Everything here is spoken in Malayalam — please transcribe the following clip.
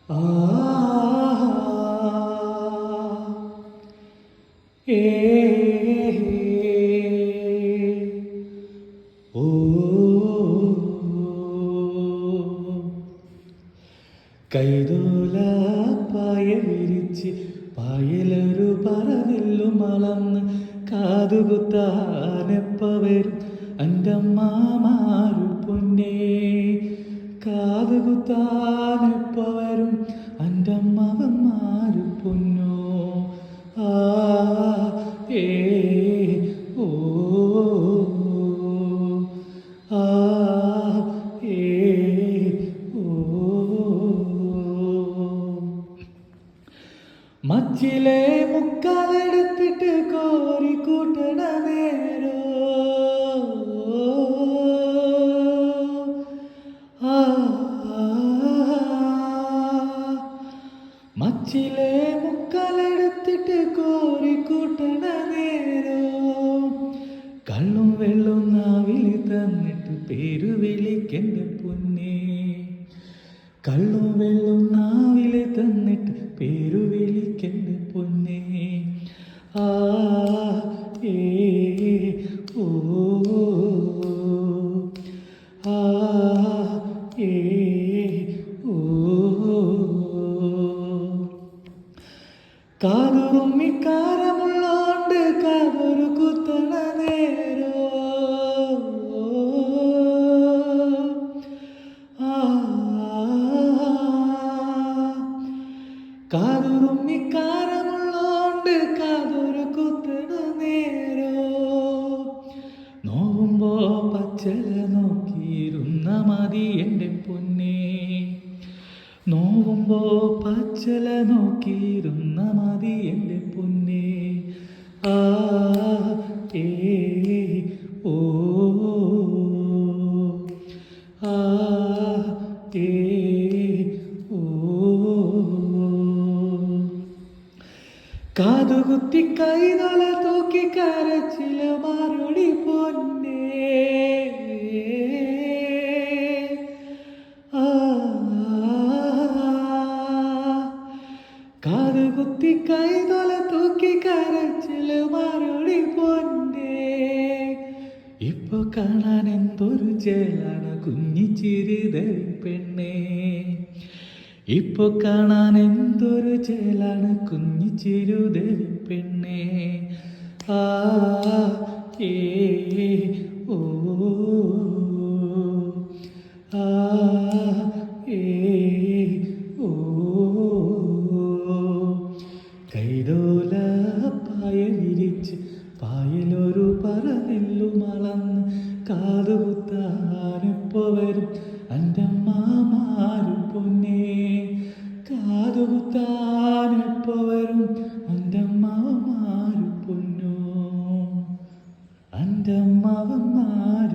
ആ ഏ ഓ കൈതോല പായ വിരിച്ച് പായലൊരു പറനെല്ലു മളന്ന് കാതുകുത്താനെപ്പ വരും അൻ്റമ്മാമാരു പൊന്നേ കാതുകുത്താനെപ്പ വരും അൻ്റമ്മവന്മാരു പൊന്നോ ആ ഏ ഓ ആ ഏ ഓ മച്ചിലെ മുക്കാലെടുത്തിട്ട് കോരിക്കൂട്ടണ നേരോ ആ മച്ചിലെ മുക്കാലെടുത്തിട്ട് കോരിക്കൂട്ടണ നേരോ കള്ളും വെള്ളും നാവിൽ തന്നിട്ട് പേരു വിളിക്കെൻ്റെ പൊന്നേ കള്ളും വെള്ളും നാവിൽ തന്നിട്ട് പേരു വിളിക്കെൻ്റെ പൊന്നേ ആ ഏ ഓ ആ ഏ ഓ കാതുറുമ്മിക്കാരമുള്ളോണ്ട് കാതൊരു കുത്തണ നേരോ കാതുറുമ്മിക്കാരമുള്ളോണ്ട് കാതൊരു കുത്തണ നേരോ നോവുമ്പോ പച്ചല നോക്കിയിരുന്ന മതി എൻ്റെ പൊന്നേ നോവുമ്പോ പച്ചല നോക്കിയിരുന്ന മതി എൻ്റെ പൊന്നേ ആ ഏ ഓ ആ ഏ ഓ കാതുകുത്തി കൈതല തൂക്കി കരച്ചില മറുപടി പൊന്നേ കാതുകുത്തി കൈതല തൂക്കി കരച്ചില മറുപടി പൊന്നേ ഇപ്പൊ കാണാൻ എന്തൊരു ചേലാണ് കുഞ്ഞിച്ചിരിതരി പെണ്ണേ ഇപ്പൊ കാണാൻ എന്തൊരു ചേലാണ് കുഞ്ഞിച്ചിരുതരി പെണ്ണേ ആ ഏ ഓ ആ ഏ ഓ കൈതോല പായ വിരിച്ച് പായലൊരു പറനെല്ലു മളന്ന് കാതുകുത്താനെപ്പോ വരും അൻ്റമ്മാമാരു പൊന്നേ കാതുകുത്താനെപ്പോ വരും അൻ്റമ്മാവന്മാരു പൊന്നോ അൻ്റമ്മാവന്മാർ